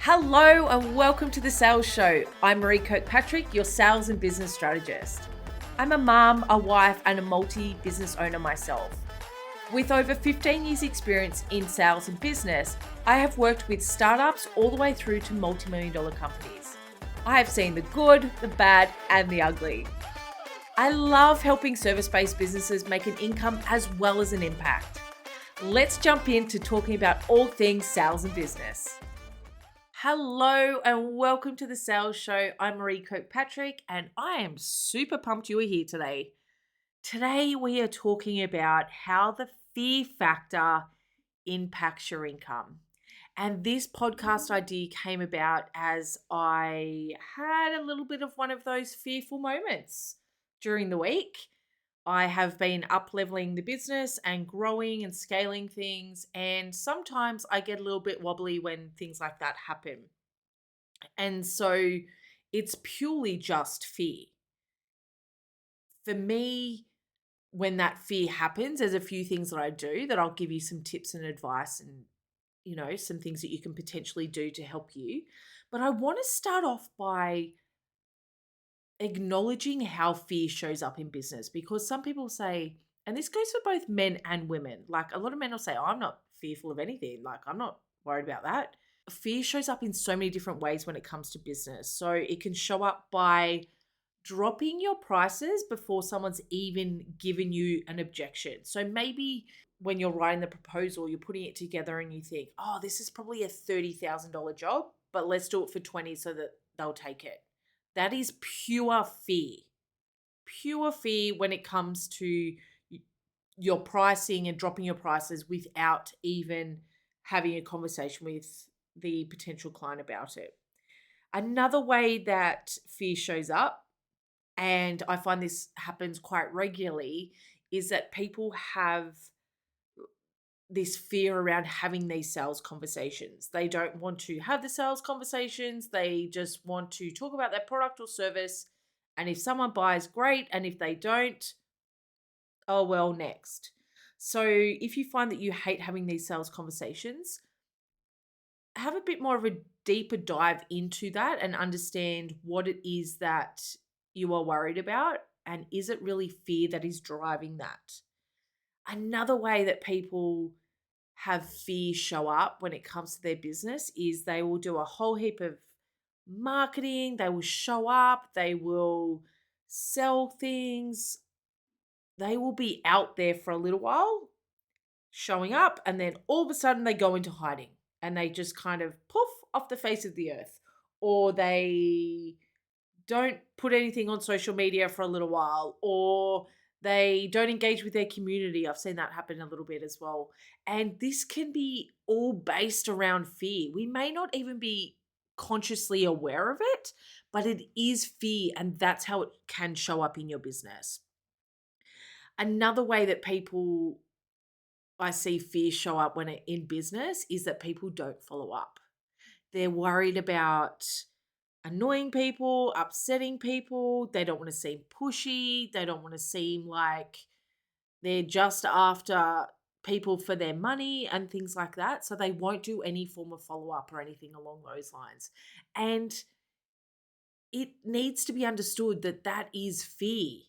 Hello and welcome to the Sales Show. I'm Marie Kirkpatrick, your sales and business strategist. I'm a mum, a wife, and a multi-business owner myself. With over 15 years experience in sales and business, I have worked with startups all the way through to multi-million-dollar companies. I have seen the good, the bad, and the ugly. I love helping service-based businesses make an income as well as an impact. Let's jump into talking about all things sales and business. Hello and welcome to the Sales Show. I'm Marie Kirkpatrick and I am super pumped you are here today. Today we are talking about how the fear factor impacts your income. And this podcast idea came about as I had a little bit of one of those fearful moments during the week. I have been up-leveling the business and growing and scaling things, and sometimes I get a little bit wobbly when things like that happen. And so it's purely just fear. For me, when that fear happens, there's a few things that I do that I'll give you some tips and advice and, some things that you can potentially do to help you. But I want to start off by acknowledging how fear shows up in business, because some people say, and this goes for both men and women, like a lot of men will say, oh, I'm not fearful of anything. Like, I'm not worried about that. Fear shows up in so many different ways when it comes to business. So it can show up by dropping your prices before someone's even given you an objection. So maybe when you're writing the proposal, you're putting it together and you think, oh, this is probably a $30,000 job, but let's do it for 20 so that they'll take it. That is pure fear. Pure fear when it comes to your pricing and dropping your prices without even having a conversation with the potential client about it. Another way that fear shows up, and I find this happens quite regularly, is that people have this fear around having these sales conversations. They don't want to have the sales conversations. They just want to talk about their product or service. And if someone buys, great. And if they don't, oh, well, next. So if you find that you hate having these sales conversations, have a bit more of a deeper dive into that and understand what it is that you are worried about. And is it really fear that is driving that? Another way that people have fear show up when it comes to their business is they will do a whole heap of marketing, they will show up, they will sell things, they will be out there for a little while, showing up, and then all of a sudden they go into hiding and they just kind of poof off the face of the earth, or they don't put anything on social media for a little while, or they don't engage with their community. I've seen that happen a little bit as well. And this can be all based around fear. We may not even be consciously aware of it, but it is fear, and that's how it can show up in your business. Another way that I see fear show up when in business is that people don't follow up. They're worried about annoying people, upsetting people. They don't want to seem pushy. They don't want to seem like they're just after people for their money and things like that. So they won't do any form of follow-up or anything along those lines. And it needs to be understood that that is fear.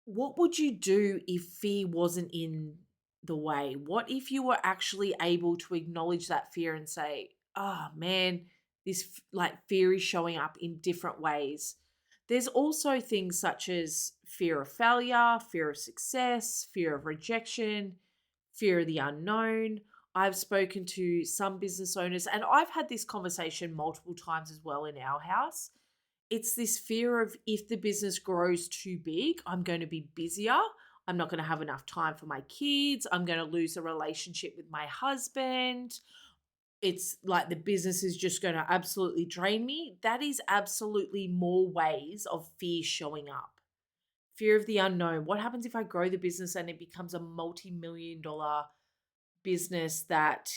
What would you do if fear wasn't in the way? What if you were actually able to acknowledge that fear and say, oh man, this fear is showing up in different ways. There's also things such as fear of failure, fear of success, fear of rejection, fear of the unknown. I've spoken to some business owners, and I've had this conversation multiple times as well in our house. It's this fear of, if the business grows too big, I'm going to be busier. I'm not going to have enough time for my kids. I'm going to lose a relationship with my husband. It's like the business is just going to absolutely drain me. That is absolutely more ways of fear showing up. Fear of the unknown. What happens if I grow the business and it becomes a multi-million-dollar business that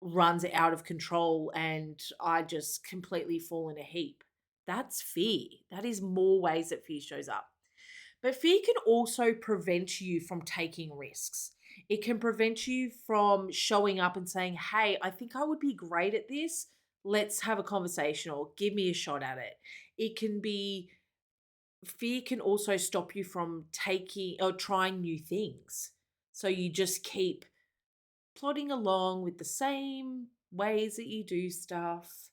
runs out of control and I just completely fall in a heap? That's fear. That is more ways that fear shows up. But fear can also prevent you from taking risks. It can prevent you from showing up and saying, hey, I think I would be great at this. let's have a conversation or give me a shot at it. It can be fear can also stop you from taking or trying new things. So you just keep plodding along with the same ways that you do stuff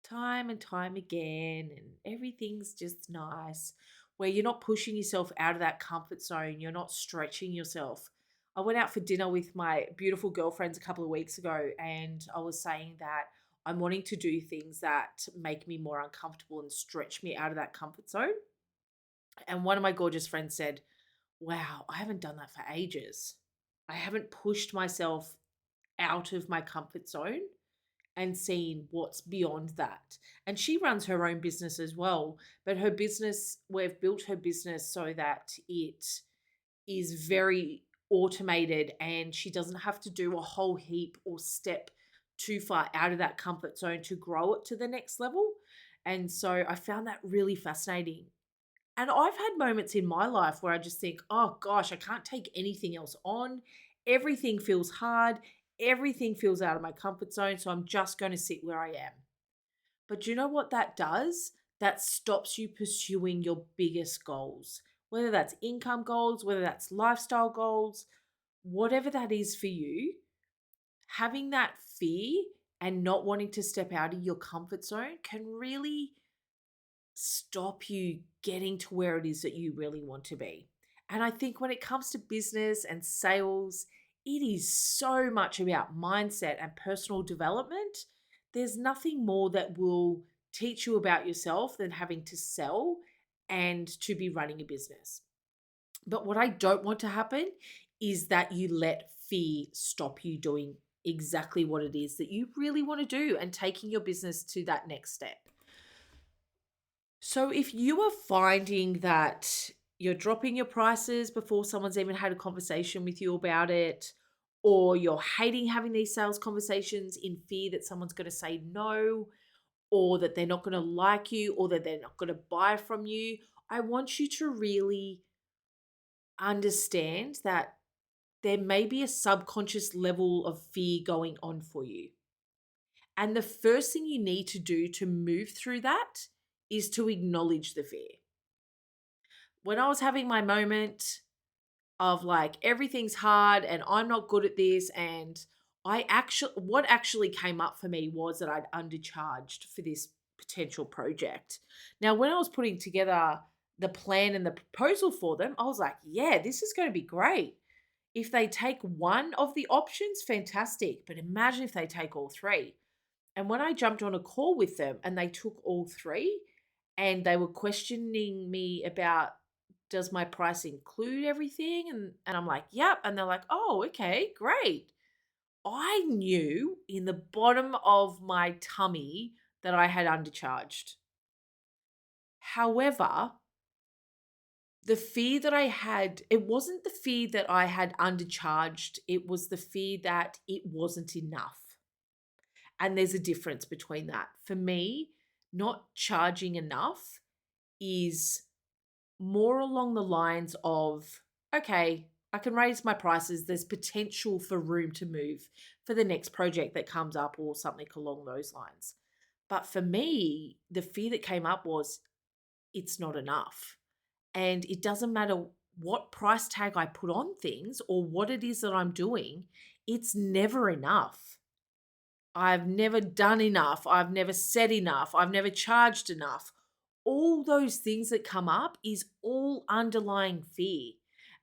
time and time again, and everything's just nice, where you're not pushing yourself out of that comfort zone, you're not stretching yourself. I went out for dinner with my beautiful girlfriends a couple of weeks ago, and I was saying that I'm wanting to do things that make me more uncomfortable and stretch me out of that comfort zone. And one of my gorgeous friends said, "Wow, I haven't done that for ages. I haven't pushed myself out of my comfort zone and seen what's beyond that." And she runs her own business as well, but her business, we've built her business so that it is very automated and she doesn't have to do a whole heap or step too far out of that comfort zone to grow it to the next level. And so I found that really fascinating. And I've had moments in my life where I just think, oh gosh, I can't take anything else on. Everything feels hard. Everything feels out of my comfort zone. So I'm just going to sit where I am. But you know what that does? That stops you pursuing your biggest goals, whether that's income goals, whether that's lifestyle goals, whatever that is for you. Having that fear and not wanting to step out of your comfort zone can really stop you getting to where it is that you really want to be. And I think when it comes to business and sales, it is so much about mindset and personal development. There's nothing more that will teach you about yourself than having to sell and to be running a business. But what I don't want to happen is that you let fear stop you doing exactly what it is that you really want to do and taking your business to that next step. So if you are finding that you're dropping your prices before someone's even had a conversation with you about it, or you're hating having these sales conversations in fear that someone's going to say no, or that they're not going to like you, or that they're not going to buy from you, I want you to really understand that there may be a subconscious level of fear going on for you. And the first thing you need to do to move through that is to acknowledge the fear. When I was having my moment of like everything's hard and I'm not good at this, and what actually came up for me was that I'd undercharged for this potential project. Now, when I was putting together the plan and the proposal for them, I was like, yeah, this is going to be great. If they take one of the options, fantastic. But imagine if they take all three. And when I jumped on a call with them and they took all three and they were questioning me about, does my price include everything? And I'm like, yep. And they're like, oh, okay, great. I knew in the bottom of my tummy that I had undercharged. However, the fear that I had, it wasn't the fear that I had undercharged, it was the fear that it wasn't enough. And there's a difference between that. For me, not charging enough is more along the lines of, okay, I can raise my prices. There's potential for room to move for the next project that comes up or something along those lines. But for me, the fear that came up was it's not enough. And it doesn't matter what price tag I put on things or what it is that I'm doing, it's never enough. I've never done enough. I've never said enough. I've never charged enough. All those things that come up is all underlying fear.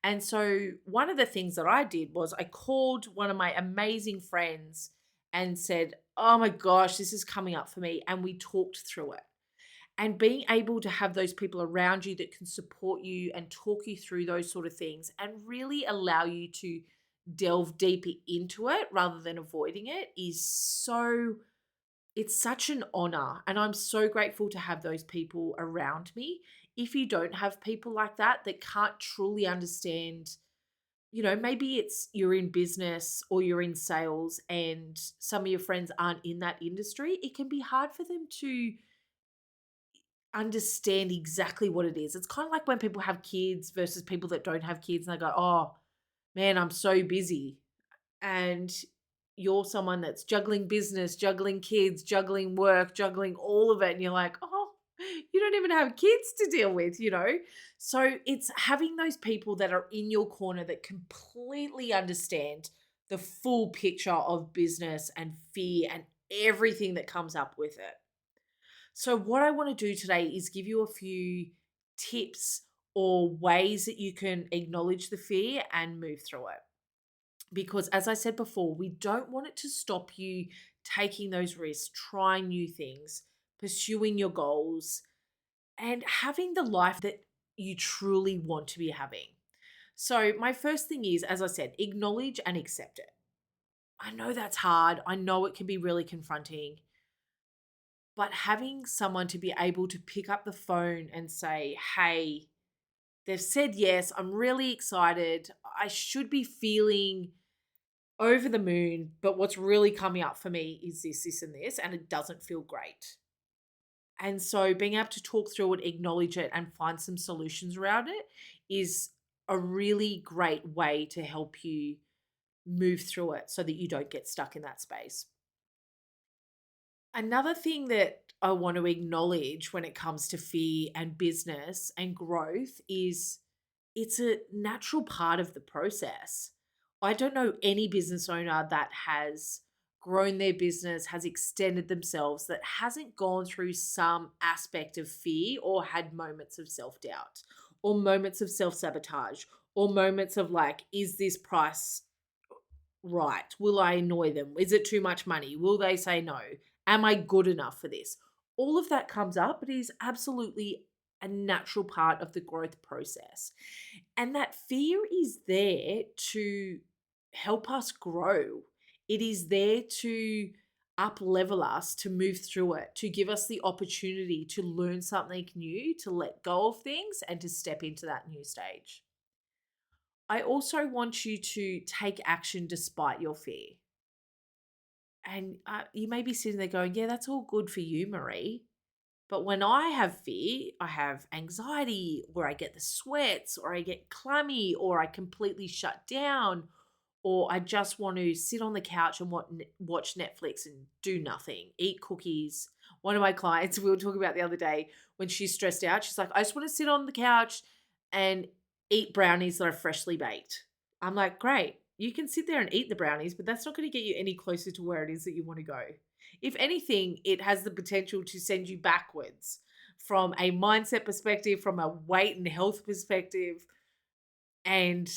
And so, one of the things that I did was I called one of my amazing friends and said, oh my gosh, this is coming up for me. And we talked through it. And being able to have those people around you that can support you and talk you through those sort of things and really allow you to delve deeper into it rather than avoiding it is it's such an honor. And I'm so grateful to have those people around me. If you don't have people like that that can't truly understand, maybe it's you're in business or you're in sales and some of your friends aren't in that industry, it can be hard for them to understand exactly what it is. It's kind of like when people have kids versus people that don't have kids and they go, oh man, I'm so busy. And you're someone that's juggling business, juggling kids, juggling work, juggling all of it. And you're like, oh, you don't even have kids to deal with, you know? So it's having those people that are in your corner that completely understand the full picture of business and fear and everything that comes up with it. So, what I want to do today is give you a few tips or ways that you can acknowledge the fear and move through it. Because, as I said before, we don't want it to stop you taking those risks, trying new things, pursuing your goals, and having the life that you truly want to be having. So, my first thing is, as I said, acknowledge and accept it. I know that's hard. I know it can be really confronting, but having someone to be able to pick up the phone and say, hey, they've said yes, I'm really excited. I should be feeling over the moon, but what's really coming up for me is this, this, and this, and it doesn't feel great. And so being able to talk through it, acknowledge it, and find some solutions around it is a really great way to help you move through it so that you don't get stuck in that space. Another thing that I want to acknowledge when it comes to fear and business and growth is it's a natural part of the process. I don't know any business owner that has grown their business, has extended themselves, that hasn't gone through some aspect of fear or had moments of self doubt or moments of self sabotage or moments of like, is this price right? Will I annoy them? Is it too much money? Will they say no? Am I good enough for this? All of that comes up, but it is absolutely a natural part of the growth process. And that fear is there to help us grow. It is there to up level us, to move through it, to give us the opportunity to learn something new, to let go of things, and to step into that new stage. I also want you to take action despite your fear. And you may be sitting there going, yeah, that's all good for you, Marie. But when I have fear, I have anxiety, or I get the sweats, or I get clammy, or I completely shut down, or I just want to sit on the couch and watch Netflix and do nothing, eat cookies. One of my clients, we were talking about the other day, when she's stressed out, she's like, I just want to sit on the couch and eat brownies that are freshly baked. I'm like, great, you can sit there and eat the brownies, but that's not going to get you any closer to where it is that you want to go. If anything, it has the potential to send you backwards from a mindset perspective, from a weight and health perspective, and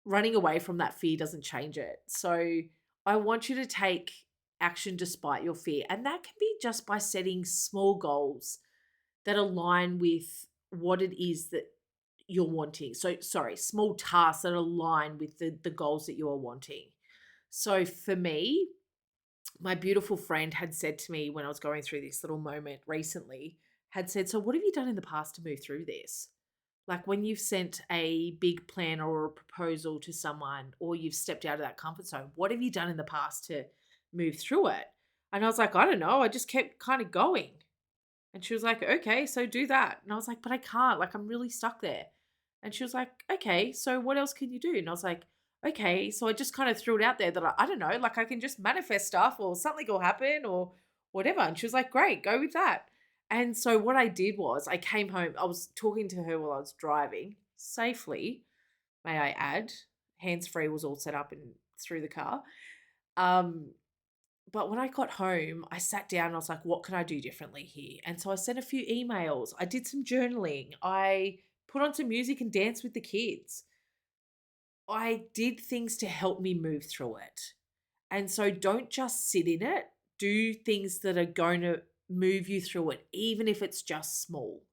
running away from that fear doesn't change it. So I want you to take action despite your fear. And that can be just by setting small goals that align with what it is that you're wanting. So, sorry, small tasks that align with the goals that you are wanting. So for me, my beautiful friend had said to me when I was going through this little moment recently, had said, so what have you done in the past to move through this? Like when you've sent a big plan or a proposal to someone, or you've stepped out of that comfort zone, what have you done in the past to move through it? And I was like, I don't know. I just kept kind of going. And she was like, okay, so do that. And I was like, but I can't. Like, I'm really stuck there. And she was like, okay, so what else can you do? And I was like, okay. So I just kind of threw it out there that I don't know, like I can just manifest stuff or something will happen or whatever. And she was like, great, go with that. And so what I did was I came home, I was talking to her while I was driving safely, may I add. Hands free was all set up and through the car. Um, but when I got home, I sat down and I was like, what can I do differently here? And so I sent a few emails. I did some journaling. I put on some music and danced with the kids. I did things to help me move through it. And so don't just sit in it. Do things that are going to move you through it, even if it's just small.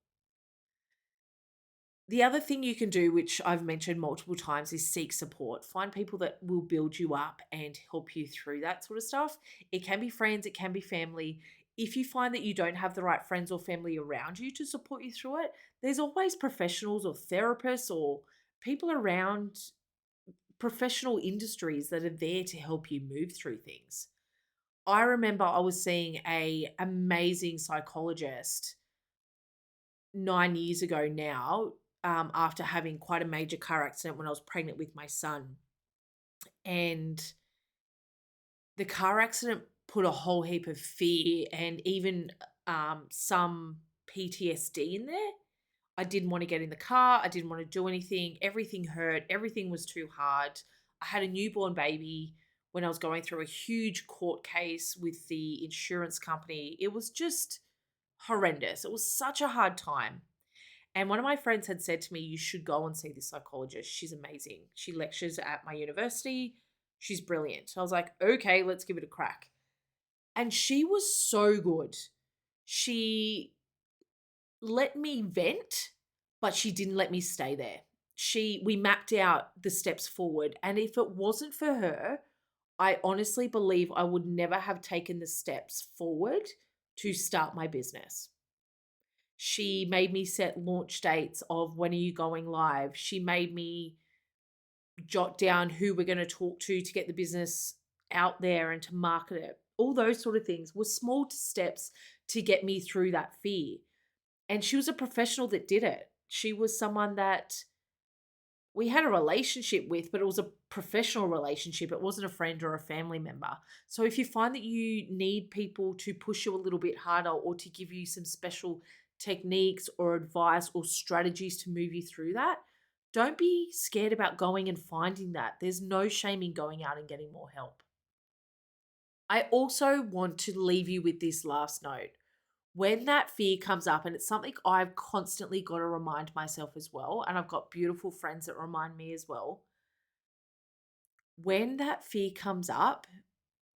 The other thing you can do, which I've mentioned multiple times, is seek support. Find people that will build you up and help you through that sort of stuff. It can be friends, it can be family. If you find that you don't have the right friends or family around you to support you through it, there's always professionals or therapists or people around professional industries that are there to help you move through things. I remember I was seeing a amazing psychologist 9 years ago now, after having quite a major car accident when I was pregnant with my son. And The car accident put a whole heap of fear and even some PTSD in there. I didn't want to get in the car. I didn't want to do anything. Everything hurt. Everything was too hard. I had a newborn baby when I was going through a huge court case with the insurance company. It was just horrendous. It was such a hard time. And one of my friends had said to me, "You should go and see this psychologist. She's amazing. She lectures at my university. She's brilliant." So I was like, "Okay, let's give it a crack." And she was so good. She let me vent, but she didn't let me stay there. We mapped out the steps forward, and if it wasn't for her, I honestly believe I would never have taken the steps forward to start my business. She made me set launch dates of when are you going live. She made me jot down who we're going to talk to get the business out there and to market it. All those sort of things were small steps to get me through that fear. And she was a professional that did it. She was someone that we had a relationship with, but it was a professional relationship. It wasn't a friend or a family member. So if you find that you need people to push you a little bit harder or to give you some special techniques or advice or strategies to move you through that, don't be scared about going and finding that. There's no shame in going out and getting more help. I also want to leave you with this last note. When that fear comes up, and it's something I've constantly got to remind myself as well, and I've got beautiful friends that remind me as well. When that fear comes up,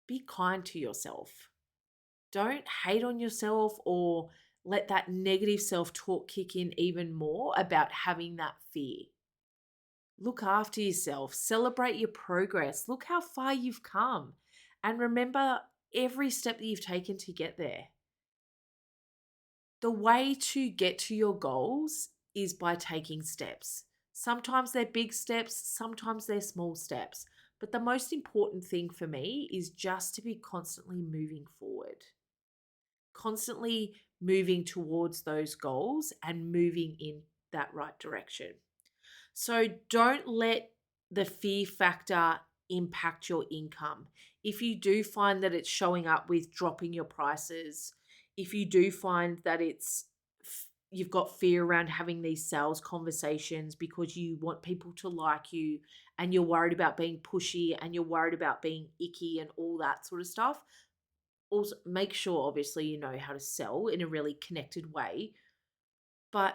be kind to yourself. Don't hate on yourself or let that negative self talk kick in even more about having that fear. Look after yourself, celebrate your progress, look how far you've come, and remember every step that you've taken to get there. The way to get to your goals is by taking steps. Sometimes they're big steps, sometimes they're small steps. But the most important thing for me is just to be constantly moving forward, constantly moving towards those goals and moving in that right direction. So don't let the fear factor impact your income. If you do find that it's showing up with dropping your prices, if you do find that you've got fear around having these sales conversations because you want people to like you and you're worried about being pushy and you're worried about being icky and all that sort of stuff, also make sure obviously you know how to sell in a really connected way, but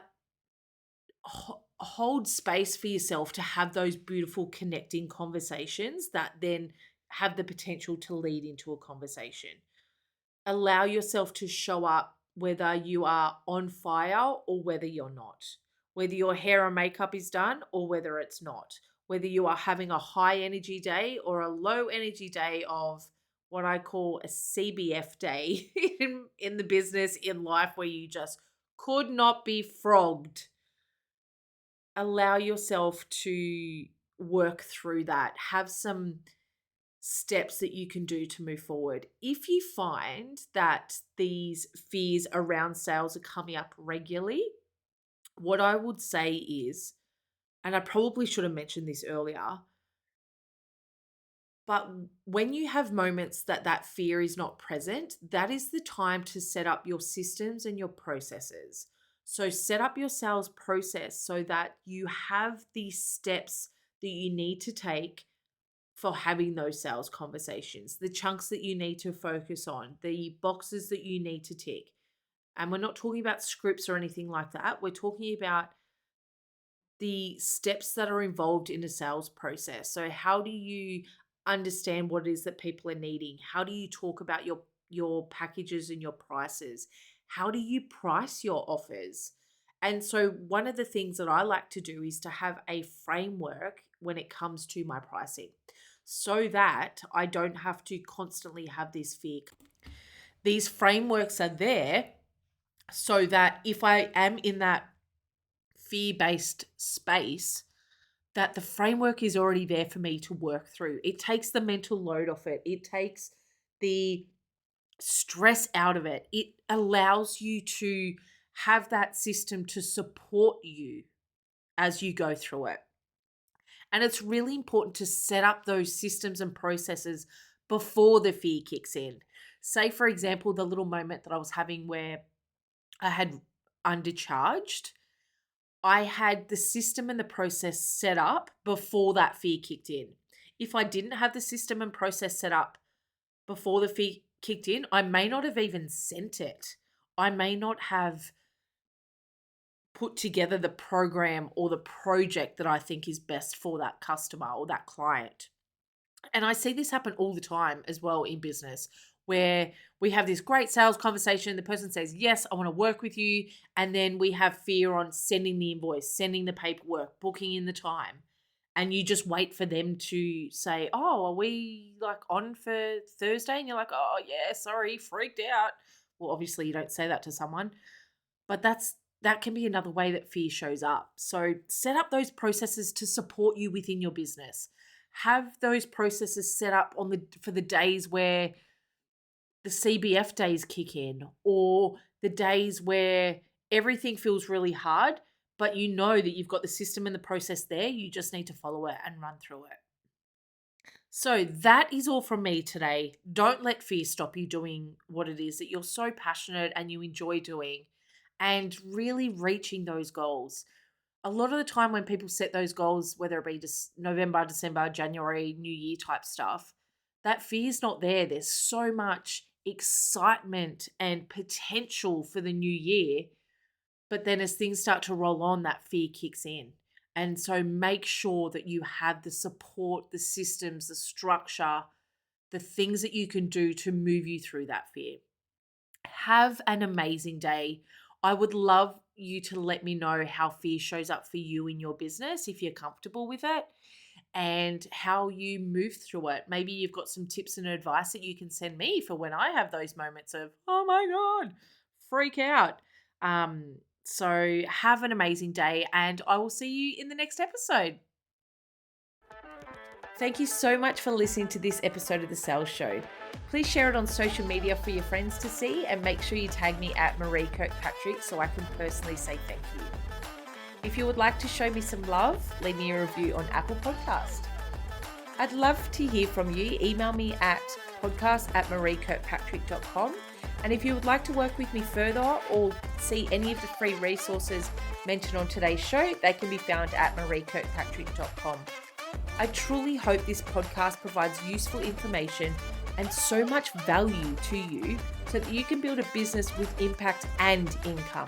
hold space for yourself to have those beautiful connecting conversations that then have the potential to lead into a conversation. Allow yourself to show up whether you are on fire or whether you're not, whether your hair and makeup is done or whether it's not, whether you are having a high energy day or a low energy day of what I call a CBF day in the business, in life, where you just could not be frogged. Allow yourself to work through that. Have some steps that you can do to move forward. If you find that these fears around sales are coming up regularly, what I would say is, and I probably should have mentioned this earlier, but when you have moments that that fear is not present, that is the time to set up your systems and your processes. So set up your sales process so that you have the steps that you need to take for having those sales conversations, the chunks that you need to focus on, the boxes that you need to tick. And we're not talking about scripts or anything like that. We're talking about the steps that are involved in a sales process. So how do you understand what it is that people are needing? How do you talk about your packages and your prices? How do you price your offers? And so one of the things that I like to do is to have a framework when it comes to my pricing so that I don't have to constantly have this fear. These frameworks are there so that if I am in that fear-based space, that the framework is already there for me to work through. It takes the mental load off it. It takes the stress out of it. It allows you to have that system to support you as you go through it. And it's really important to set up those systems and processes before the fear kicks in. Say, for example, the little moment that I was having where I had undercharged. I had the system and the process set up before that fear kicked in. If I didn't have the system and process set up before the fear kicked in, I may not have even sent it. I may not have put together the program or the project that I think is best for that customer or that client. And I see this happen all the time as well in business, where we have this great sales conversation. The person says, yes, I want to work with you. And then we have fear on sending the invoice, sending the paperwork, booking in the time. And you just wait for them to say, oh, are we like on for Thursday? And you're like, oh yeah, sorry, freaked out. Well, obviously you don't say that to someone, but that can be another way that fear shows up. So set up those processes to support you within your business. Have those processes set up for the days where the CBF days kick in, or the days where everything feels really hard, but you know that you've got the system and the process there. You just need to follow it and run through it. So that is all from me today. Don't let fear stop you doing what it is that you're so passionate and you enjoy doing, and really reaching those goals. A lot of the time when people set those goals, whether it be just November, December, January, New Year type stuff, that fear's not there. There's so much excitement and potential for the new year. But then as things start to roll on, that fear kicks in. And so make sure that you have the support, the systems, the structure, the things that you can do to move you through that fear. Have an amazing day. I would love you to let me know how fear shows up for you in your business, if you're comfortable with it, and how you move through it. Maybe you've got some tips and advice that you can send me for when I have those moments of, oh my God, freak out. So have an amazing day, and I will see you in the next episode. Thank you so much for listening to this episode of The Sales Show. Please share it on social media for your friends to see, and make sure you tag me at Marie Kirkpatrick so I can personally say thank you. If you would like to show me some love, leave me a review on Apple Podcast. I'd love to hear from you. Email me at podcast@mariekirkpatrick.com. And if you would like to work with me further or see any of the free resources mentioned on today's show, they can be found at mariekirkpatrick.com. I truly hope this podcast provides useful information and so much value to you so that you can build a business with impact and income.